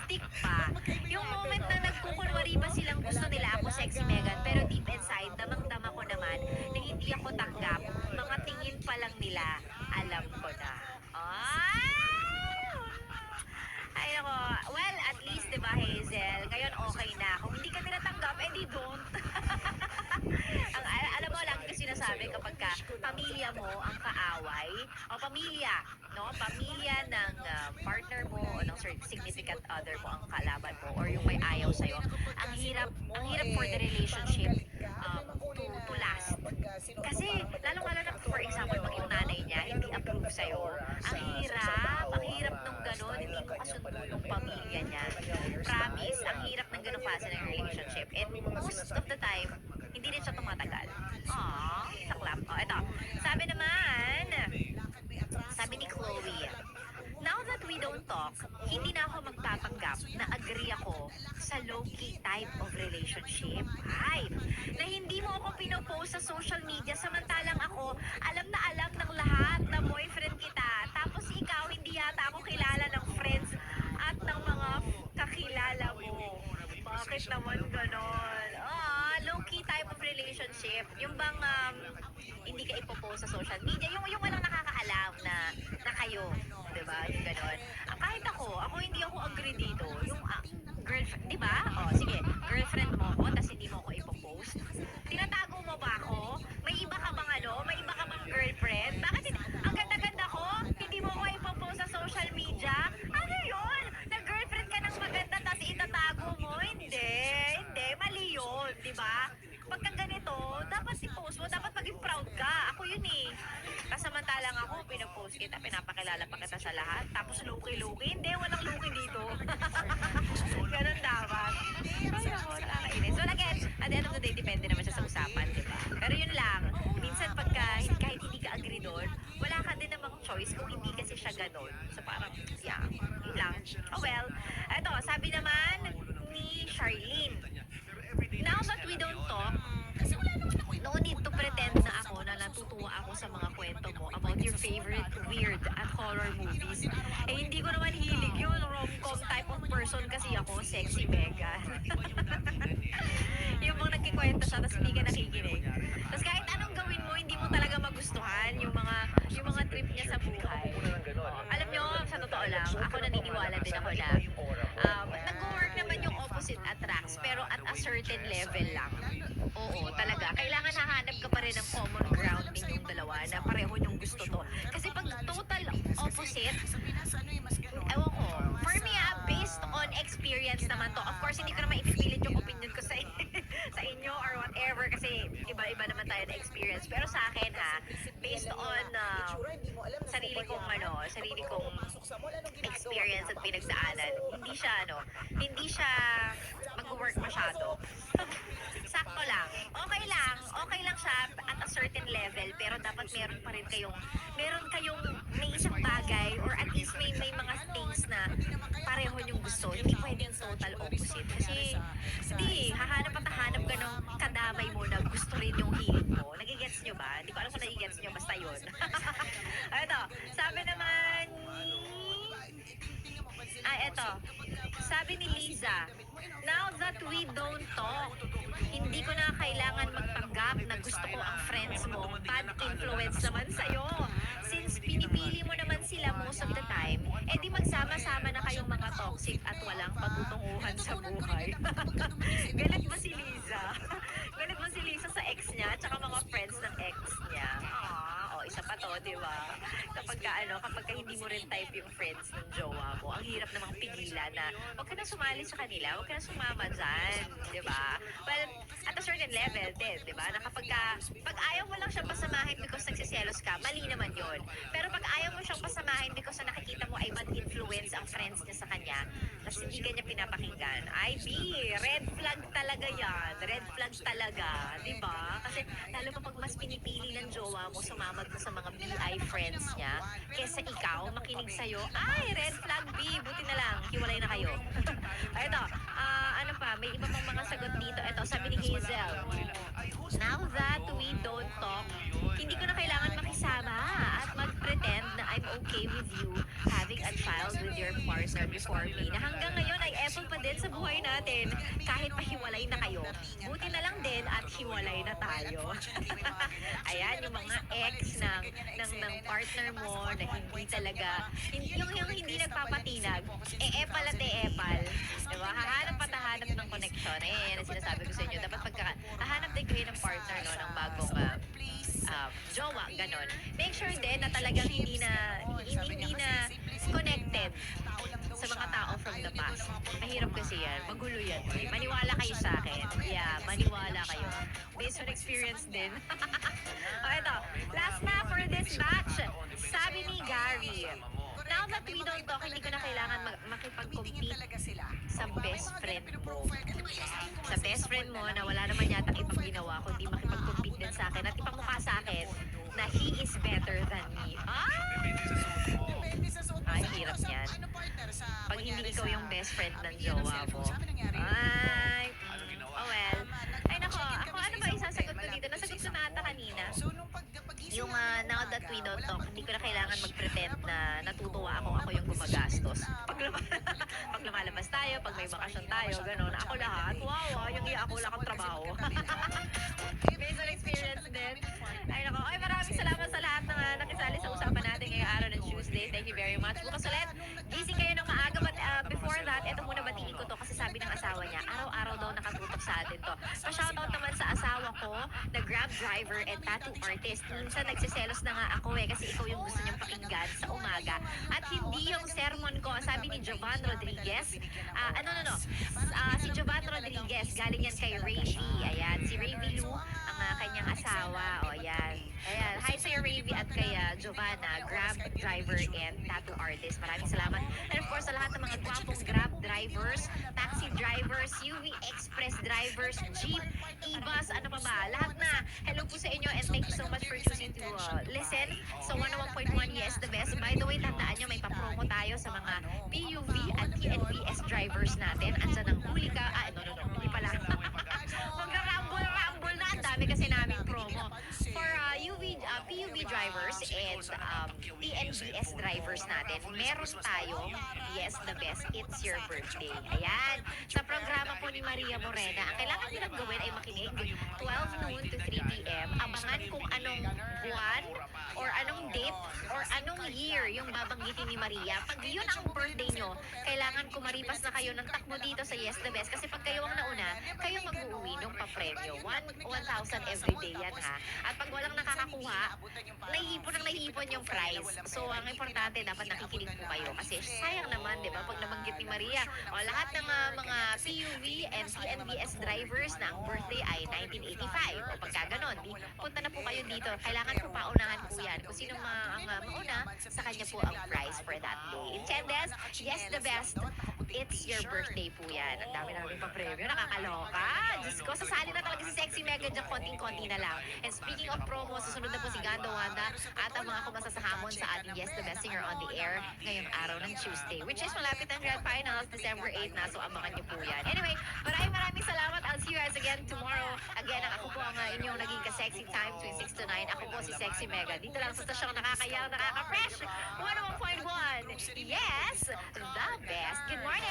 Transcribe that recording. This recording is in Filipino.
stick pa. Yung moment na nagkukunwari ba silang gusto nila ako sexy Megan, pero deep inside, damang-dama ko naman na hindi ako tanggap. Mga tingin pa lang nila, alam ko na. Ah! Ay, nako. Well, at least, di ba, Hazel? Ngayon, okay na. Kung hindi ka nila tanggap, edi don't. Alam mo, lagi ko sinasabi kapag pamilya mo ang kaaway, o pamilya, no? Pamilya ng partner mo o ng significant other mo ang kalaban mo or yung may ayaw sa'yo. Ang hirap for the relationship to last. Kasi, lalong-lalo na, for example, pag yung nanay niya hindi approve sa'yo, ang hirap nung gano'n, hindi mo kasundo yung pamilya niya. Promise, ang hirap ng gano'ng fase ng relationship. And most of the time, hindi rin siya tumatagal. Aww, saklap. O, eto. Sabi ni Chloe, now that we don't talk, hindi na ako magpapanggap na agree ako sa low-key type of relationship. Ay, na hindi mo ako pinopost sa social media samantalang ako, alam na alam ng lahat na boyfriend kita. Tapos ikaw, hindi yata ako kilala ng friends at ng mga kakilala mo. Bakit naman ganon? Low-key type of relationship. Yung bang hindi ka ipopost sa social media. Yung walang nakakaalam na kayo. Diba? Yung ganon. Kahit ako hindi ako agree dito. Yung girlfriend, di ba? Sige, girlfriend mo ko, tas hindi mo ko ipopost. Tinatago mo ba ako? May iba ka bang May iba ka bang girlfriend? Bakit ang ganda-ganda ko? Hindi mo ko ipopost sa social media? Ano yun? Na-girlfriend ka ng maganda, tas itatago mo? Hindi. Mali yun, di ba? Pagka ganito, dapat i-post mo, dapat maging proud ka. Ako yun eh. Kasamantalang ako, pinapost kita, pinapakilala pa kita sa lahat. Tapos low-key. Hindi, walang low-key dito. Ganun dapat. Ay, ako, nakakainis. So again, at the end of the day, depende naman siya sa usapan, di ba? Pero yun lang, minsan kahit hindi ka agree doon, wala ka din namang choice kung hindi kasi siya ganun. So parang, yeah, yun lang. Oh well, eto, sabi naman ni Charlene, now that we don't talk, no need to pretend na natutuwa ako sa mga kwento mo about your favorite weird at horror movies. Hindi ko naman hilig yun. Rom-com type of person kasi ako, sexy Megan. Yung mga nagkikwento siya, tapos hindi ka nakikinig. Tapos kahit anong gawin mo, hindi mo talaga magustuhan yung mga trip niya sa buhay. Alam nyo, sa totoo lang, ako naniniwala din ako na nag-work naman yung opposite attracts, pero at a certain level lang. Oo, talaga. Kailangan hahanap ka pa rin ng common ground ninyong dalawa na pareho nyong gusto to. Kasi pag total opposite, ewan ko, for me based on experience naman to. Of course, hindi ko naman ipipilit yung opinion ko sa inyo or whatever kasi iba-iba naman tayo na experience. Pero sa akin based on sarili kong experience at pinagdaanan, hindi siya mag-work masyado. Sakto lang. Okay lang siya at a certain level, pero dapat meron kayong may isang bagay or at least may mga things na pareho yung gusto. Hindi pwedeng total opposite. Kasi, hahanap ka ng kadamay mo na gusto rin yung hilig mo. Nagigets nyo ba? Hindi ko alam kung nagigets nyo, basta yun. Ito, sabi ni Liza, now that we don't talk, hindi ko na kailangan magpanggap na gusto ko ang friends mo. Bad influence naman sa'yo. Since pinipili mo naman sila most of the time, di magsama-sama na kayong mga toxic at walang patutunguhan sa buhay. Galit ba si Liza? Galit ba si Liza sa ex niya at saka mga friends ng ex niya? Isa pa to, di ba? Kapag hindi mo rin type yung friends ng jowa mo, ang hirap namang pigilan na huwag ka na sumali sa kanila, huwag ka na sumama dyan, di ba? Well, at a certain level din, di ba? Na pag ayaw mo lang siyang pasamahin because nagsiselos ka, mali naman yon. Pero pag ayaw mo siyang pasamahin because nakikita mo ay bad influence ang friends niya sa kanya, tapos hindi ka niya pinapakinggan, red flag talaga yan. Red flag talaga, di ba? Kasi lalo pa pag mas pinipili ng jowa mo, sumamag mo sa mga BI friends niya, kesa ikaw, makinig sa'yo, red flag B, buti na lang, hiwalay na kayo. Ito, may iba pang mga sagot dito. Ito, sabi ni Hazel, now that we don't talk, hindi ko na kailangan makisama at mag-pretend na I'm okay with you having a child with your partner before me. Na hanggang ngayon ay yung mga ex ng partner mo na hindi talaga, yung hindi nagpapatinag, epal at epal. Diba? Hahanap at hahanap ng connection. Yan ang sinasabi ko sa inyo. Dapat hahanap din kayo ng partner, no, ng bagong jowa, ganon. Make sure din na talagang hindi na connected sa mga tao from the past. Mahirap kasi yan. Magulo yan. Maniwala kayo sa akin. Yeah, maniwala kayo. Based on experience din. O, ito. Last na for this batch. Sabi ni Gary, now that we don't talk, hindi ko na kailangan makipag-compete sa best friend mo. Sa best friend mo na wala naman yata ibang ginawa kundi makipag-compete din sa akin at ipamukha sa akin na he is better than me. Ay, hirap yan. Pag hindi ikaw yung best friend ng jowa mo. Ay, oh well. Ay nako, ako ano ba isasagot ko dito? Nasagot ko na ata kanina. Yung now that we don't talk, hindi ko na kailangan mag-pretend na natutuwa ako yung gumagastos. Pag lumalabas tayo, pag may bakasyon tayo, gano'n, ako lahat, wow, yung ako lang ang trabaho. Based on experience din. Ay nako, ay maraming salamat sa lahat na nakisali sa usapan natin ngayong araw ng Tuesday. Thank you very much. Bukas ulit, gising kayo ng maaga, but before that, eto muna batiin ko to kasi sabi ng asawa niya, araw-araw daw nakatutok sa atin to. Pa-shoutout naman sa asawa ko na Grab driver and tattoo artist. Minsan nagsiselos na nga ako kasi ikaw yung gusto niyang pakinggan sa umaga. At hindi yung sermon ko, sabi ni Jovan Rodriguez, si Jovan Rodriguez, galing yan kay Ravy. Ayan, si Ravy Lou, ang kanyang asawa. O, ayan. Ayan, hi sa'yo Ravy at kay Giovanna, Grab driver and tattoo artist. Maraming salamat. And of course, sa lahat ng mga gwapong Grab drivers, taxi drivers, UV Express drivers, Jeep, E-Bus, ano pa ba? Lahat na. Hello po sa inyo and thank you so much for choosing to listen sa 101.1 Yes The Best. By the way, tandaan nyo, may pa-promo tayo sa mga PUV at TNVS drivers natin. Andyan ang huli ka. Hindi pala. Magra-rumble na. Ang dami kasi namin promo. For PUV drivers and TNVS drivers natin, meron tayong Yes The Best, It's Your Birthday. Ayan. Sa programa po ni Maria Morena, ang kailangan nilang gawin ay makinig 12 noon to 3 p.m. Abangan kung anong buwan or anong date or anong year yung babanggitin ni Maria. Pag yun ang birthday nyo, kailangan kumaripas na kayo ng takbo dito sa Yes The Best kasi pag kayo ang nauna, kayo mag-uuwi ng papremyo. 1,000 everyday yan ha. At pag walang nakakakuha, nahihipon yung prize. So, ang importante, dapat nakikinig po kayo kasi sayang naman, di ba? Pag nabanggit ni Maria, lahat ng mga PUV and TNVS drivers na ang birthday ay 1985. O pagka ganon, punta na po kayo dito. Kailangan po paunahan po yan. Kung sino ang mauna, sa kanya po ang prize for that day. Inchendes, Yes The Best, It's Your Birthday po yan. Ang dami namin pa-premyo. Nakakaloka. Diyos ko, sasali na talaga si Sexy Mega dyan, konting-konti na lang. And speaking of promo, susunod na po si Gando Wanda at ang mga kumasa sa hamon sa ating Yes The Best Singer on the Air ngayong araw ng Tuesday, which is malapit ang Grand Finals, December 8 na, so abangan niyo po yan. Anyway, maraming salamat. I'll see you guys again tomorrow. Again, ako po ang inyong naging ka-sexy time between 6 to 9. Ako po si Sexy Mega. Dito lang sa stasyong nakakayaw, nakaka-fresh. 101.1. Yes, the best. Good morning!